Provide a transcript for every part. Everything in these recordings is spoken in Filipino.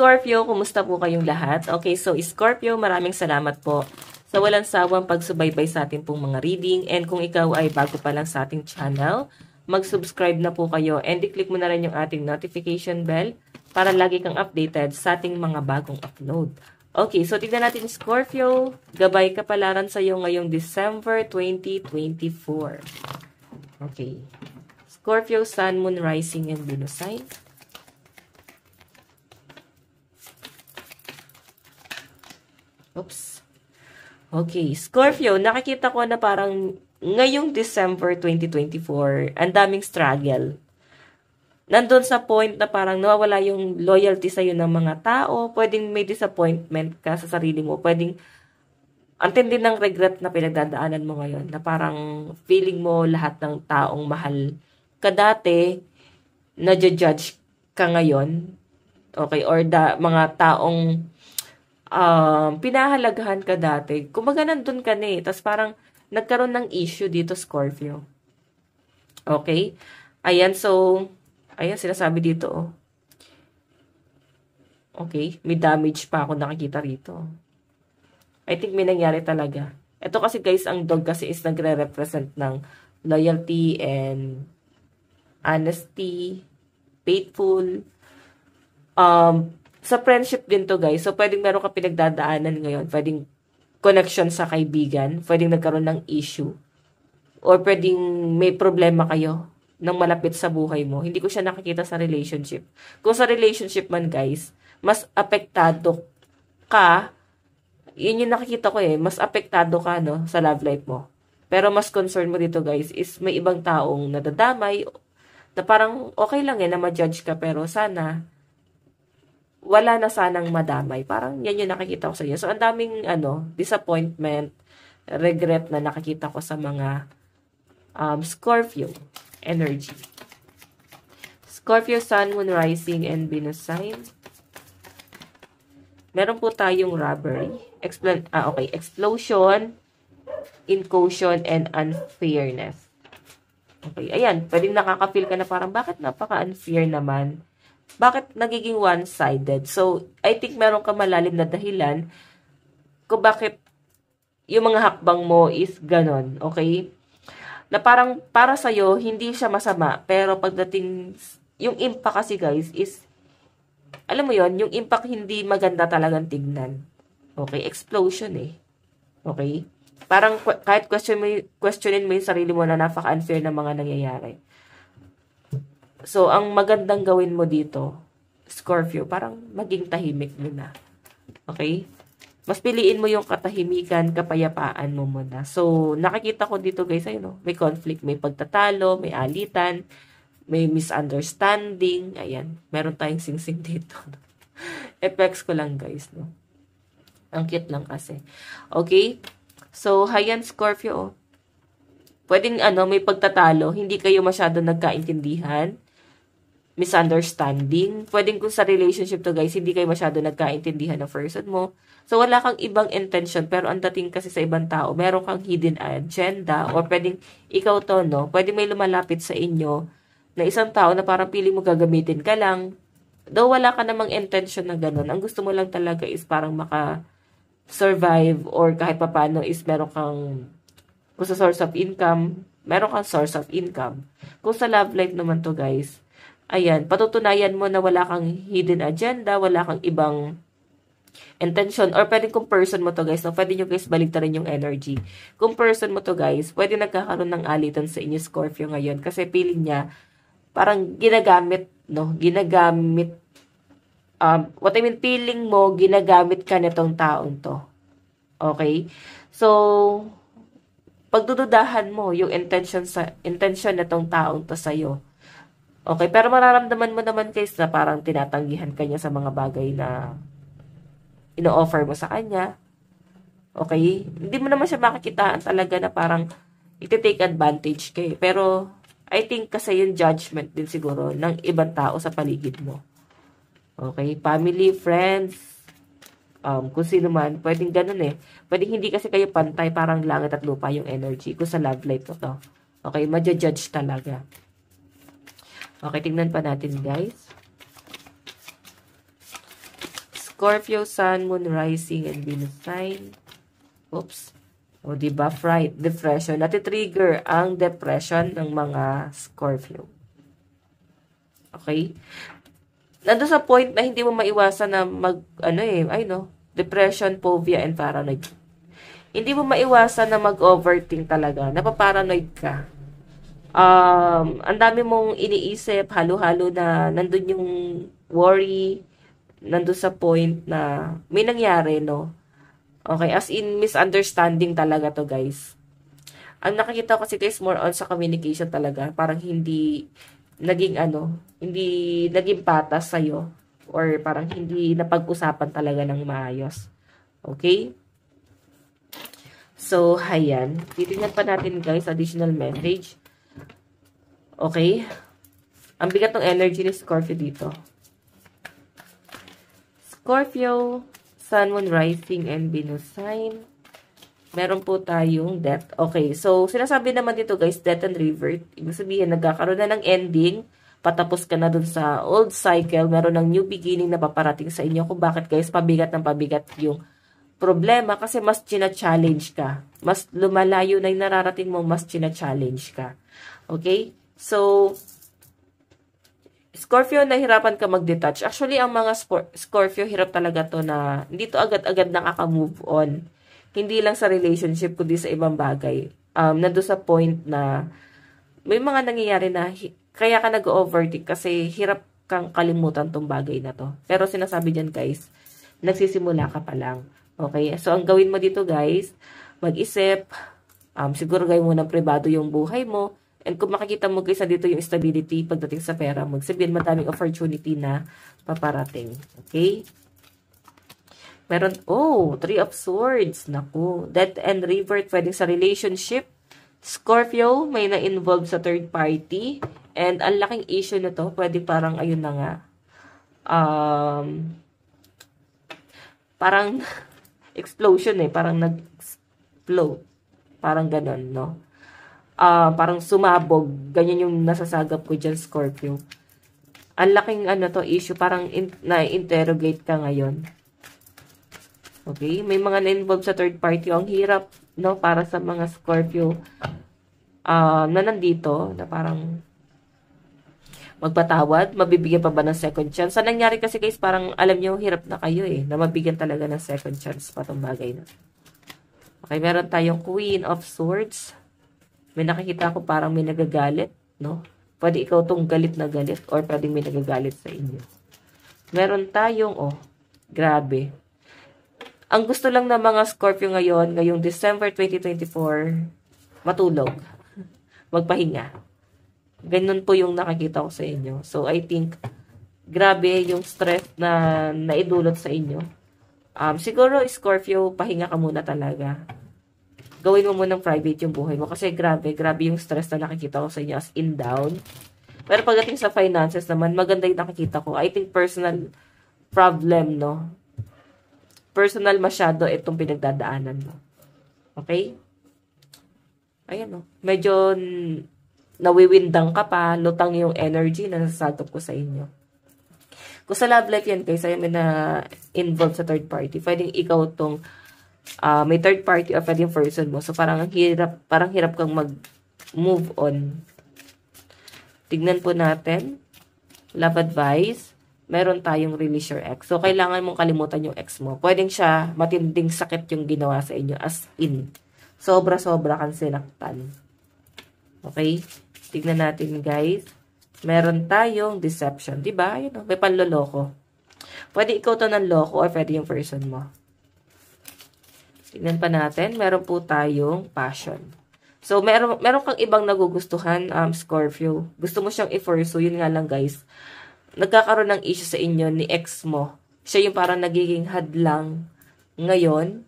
Scorpio, kumusta po kayong lahat? Okay, so Scorpio, maraming salamat po sa walang sawang pagsubaybay sa ating pong mga reading. And kung ikaw ay bago pa lang sa ating channel, mag-subscribe na po kayo and i-click mo na rin yung ating notification bell para lagi kang updated sa ating mga bagong upload. Okay, so tignan natin Scorpio, gabay kapalaran sa iyo ngayong December 2024. Okay. Scorpio, Sun, Moon, Rising, and Venus sign. Oops. Okay, Scorpio, nakikita ko na parang ngayong December 2024, ang daming struggle. Nandun sa point na parang nawawala yung loyalty sa'yo ng mga tao, pwedeng may disappointment ka sa sarili mo, pwedeng ang tindi ng regret na pinagdadaanan mo ngayon, na parang feeling mo lahat ng taong mahal ka dati, na-judge ka ngayon, okay, or mga taong pinahalagahan ka dati, kumbaga nandun ka na eh, tapos parang nagkaroon ng issue dito, Scorpio. Okay? Ayan, so, ayan, sinasabi dito, oh. Okay, may damage pa ako nakikita rito. I think may nangyari talaga. Ito kasi guys, ang dog kasi is nagre-represent ng loyalty and honesty, faithful. Sa friendship din to guys. So, pwedeng meron ka pinagdadaanan ngayon. Pwedeng connection sa kaibigan. Pwedeng nagkaroon ng issue. Or pwedeng may problema kayo ng malapit sa buhay mo. Hindi ko siya nakikita sa relationship. Kung sa relationship man guys, mas apektado ka. Yun yung nakikita ko eh. Mas apektado ka no, sa love life mo. Pero mas concern mo dito guys is may ibang taong nadadamay na parang okay lang eh na ma-judge ka pero sana wala na sanang madamay. Parang yan yung nakikita ko sa iyo. So, ang daming disappointment, regret na nakikita ko sa mga Scorpio energy. Scorpio, Sun, Moon, Rising, and Venus sign. Meron po tayong robbery. Explosion, incaution, and unfairness. Okay, ayan. Pwedeng nakaka-feel ka na parang bakit napaka-unfair naman? Bakit nagiging one-sided? So, I think meron ka malalim na dahilan kung bakit yung mga hakbang mo is ganon, okay? Na parang para sa'yo, hindi siya masama, pero pagdating, yung impact kasi guys is, alam mo yon, yung impact hindi maganda talagang tignan. Okay? Explosion eh. Okay? Parang kahit questionin mo yung sarili mo na napaka-unfair na mga nangyayari. So, ang magandang gawin mo dito, Scorpio, parang maging tahimik mo na. Okay? Mas piliin mo yung katahimikan, kapayapaan mo muna. So, nakikita ko dito guys, ayun, may conflict, may pagtatalo, may alitan, may misunderstanding. Ayan, meron tayong sing-sing dito. Effects ko lang guys, no? Ang cute lang kasi. Okay? So, hayan Scorpio, oh. Pwedeng may pagtatalo, hindi kayo masyado nagkaintindihan, misunderstanding. Pwedeng kung sa relationship to guys, hindi kayo masyado nagkaintindihan ng person mo. So, wala kang ibang intention, pero ang dating kasi sa ibang tao, meron kang hidden agenda, or pwedeng ikaw to, no? Pwedeng may lumalapit sa inyo na isang tao na parang piling mo gagamitin ka lang. Though wala ka namang intention na ganun. Ang gusto mo lang talaga is parang maka-survive, or kahit papano is meron kang, kung sa source of income, meron kang source of income. Kung sa love life naman to guys, ayan, patutunayan mo na wala kang hidden agenda, wala kang ibang intention, or pwedeng kung person mo to guys, no, pwede nyo guys baligtarin yung energy. Kung person mo to guys, pwede nagkakaroon ng alitan sa inyo Scorpio ngayon, kasi feeling niya, parang ginagamit, no, what I mean, feeling mo, ginagamit ka nitong taong to. Okay? So, pagdududahan mo yung intention nitong taong to sa'yo. Okay, pero mararamdaman mo naman guys na parang tinatanggihan ka niya sa mga bagay na ino-offer mo sa kanya. Okay? Hindi mo naman siya makikitaan talaga na parang iti-take advantage kayo. Pero, I think kasi yung judgment din siguro ng ibang tao sa paligid mo. Okay? Family, friends, kung sino man, pwedeng ganun eh. Pwedeng hindi kasi kayo pantay, parang langit at lupa yung energy. Kung sa love life to. Okay? Madja-judge talaga. Okay, tingnan pa natin guys. Scorpio, Sun, Moon, Rising, and Venus sign. Oops. O, diba? Fright, depression. Nati-trigger ang depression ng mga Scorpio. Okay? Nandun sa point na hindi mo maiwasan na depression, phobia, and paranoid. Hindi mo maiwasan na mag-overthink talaga. Napaparanoid ka. Ang dami mong iniisip, halo-halo na nandun yung worry, nandun sa point na may nangyari, no? Okay, as in misunderstanding talaga to, guys. Ang nakikita ko kasi is more on sa communication talaga. Parang hindi naging patas sa'yo. Or parang hindi napag-usapan talaga ng maayos. Okay? So, ayan. Titignan pa natin, guys, additional message. Okay? Ang bigat ng energy ni Scorpio dito. Scorpio, Sun, Moon, Rising, and Venus sign. Meron po tayong death. Okay, so sinasabi naman dito, guys, death and revert. Ibig sabihin, nagkakaroon na ng ending. Patapos ka na dun sa old cycle. Meron ng new beginning na paparating sa inyo. Kung bakit, guys, pabigat ng pabigat yung problema. Kasi mas china-challenge ka. Mas lumalayo na yung nararating mo, mas china-challenge ka. Okay? So, Scorpio, nahirapan ka mag-detach. Actually, ang mga Scorpio, hirap talaga to na hindi to agad-agad nakaka-move on. Hindi lang sa relationship, kundi sa ibang bagay. Nandun sa point na may mga nangyayari na kaya ka nag-overthink kasi hirap kang kalimutan tong bagay na to. Pero sinasabi dyan, guys, nagsisimula ka pa lang. Okay? So, ang gawin mo dito, guys, mag-isip, siguro gawin mo ng privado yung buhay mo. And kung makikita mo, guys, dito yung stability pagdating sa pera, magsabihin madaming opportunity na paparating. Okay? Meron, Three of Swords. Naku. Death and revert, pwedeng sa relationship. Scorpio, may na-involve sa third party. And ang laking issue na to, pwede parang, ayun na nga, parang explosion parang nag-explode. Parang ganon, no? Parang sumabog. Ganyan yung nasasagap ko dyan, Scorpio. Ang laking issue. Parang na-interrogate ka ngayon. Okay? May mga na-involve sa third party. Ang hirap, no? Para sa mga Scorpio na nandito, na parang magpatawad. Mabibigyan pa ba ng second chance? Sa nangyari kasi, guys, parang alam nyo, hirap na kayo na mabigyan talaga ng second chance pa itong bagay na. Okay, meron tayong Queen of Swords. May nakikita ko parang may nagagalit, no? Pwede ikaw tong galit na galit or pwedeng may nagagalit sa inyo. Meron tayong, grabe. Ang gusto lang ng mga Scorpio ngayon, ngayong December 2024, matulog. Magpahinga. Ganun po yung nakikita ko sa inyo. So, I think, grabe yung stress na naidulot sa inyo. Siguro, Scorpio, pahinga ka muna talaga. Gawin mo munang private yung buhay mo. Kasi grabe yung stress na nakikita ko sa inyo as in down. Pero pagdating sa finances naman, maganda yung nakikita ko. I think personal problem, no? Personal masyado itong pinagdadaanan mo. Okay? Ayan, no? Medyo nawiwindang ka pa, lutang yung energy na nasasagap ko sa inyo. Kung sa love life yan, guys, ay may na involved sa third party. Pwedeng ikaw tong may third party or pwedeng person mo. So, parang hirap kang mag-move on. Tignan po natin. Love advice. Meron tayong release your ex. So, kailangan mong kalimutan yung ex mo. Pwedeng siya, matinding sakit yung ginawa sa inyo. As in, sobra-sobra kang sinaktan. Okay? Tignan natin, guys. Meron tayong deception. Diba? Yun, may panloloko. Pwede ikaw to ng loko or pwede yung person mo. Tignan pa natin. Meron po tayong passion. So, meron kang ibang nagugustuhan, Scorpio. Gusto mo siyang i-pursue. Yun nga lang, guys. Nagkakaroon ng issue sa inyo ni ex mo. Siya yung parang nagiging hadlang ngayon.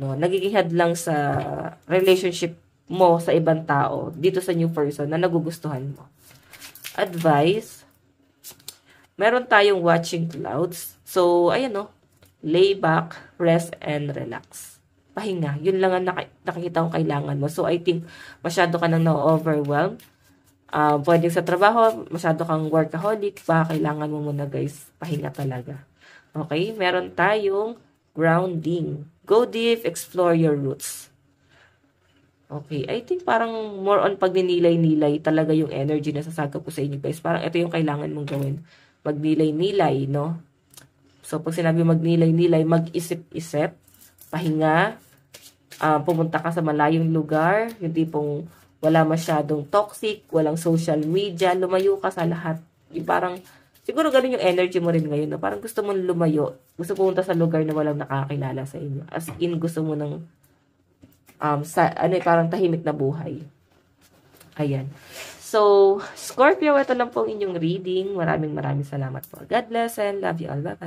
No? Nagiging hadlang sa relationship mo sa ibang tao. Dito sa new person na nagugustuhan mo. Advice. Meron tayong watching clouds. So, ayan, no? Lay back, rest, and relax. Pahinga. Yun lang ang nakikita kong kailangan mo. So, I think, masyado ka nang na-overwhelm. Pwede sa trabaho, masyado kang workaholic. Baka kailangan mo muna, guys, pahinga talaga. Okay? Meron tayong grounding. Go deep, explore your roots. Okay, I think parang more on pagninilay-nilay talaga yung energy na sasagap ko sa inyo guys. Parang ito yung kailangan mong gawin. Magnilay-nilay, no? So, pag sinabi magnilay-nilay, mag-isip-isip, pahinga, pumunta ka sa malayong lugar, yung tipong wala masyadong toxic, walang social media, lumayo ka sa lahat. Yung parang, siguro ganun yung energy mo rin ngayon, no? Parang gusto mo lumayo, gusto pumunta sa lugar na walang nakakilala sa inyo. As in, gusto mo ng parang tahimik na buhay. Ayan. So, Scorpio, ito lang po inyong reading. Maraming salamat po. God bless and love you all. Bye-bye.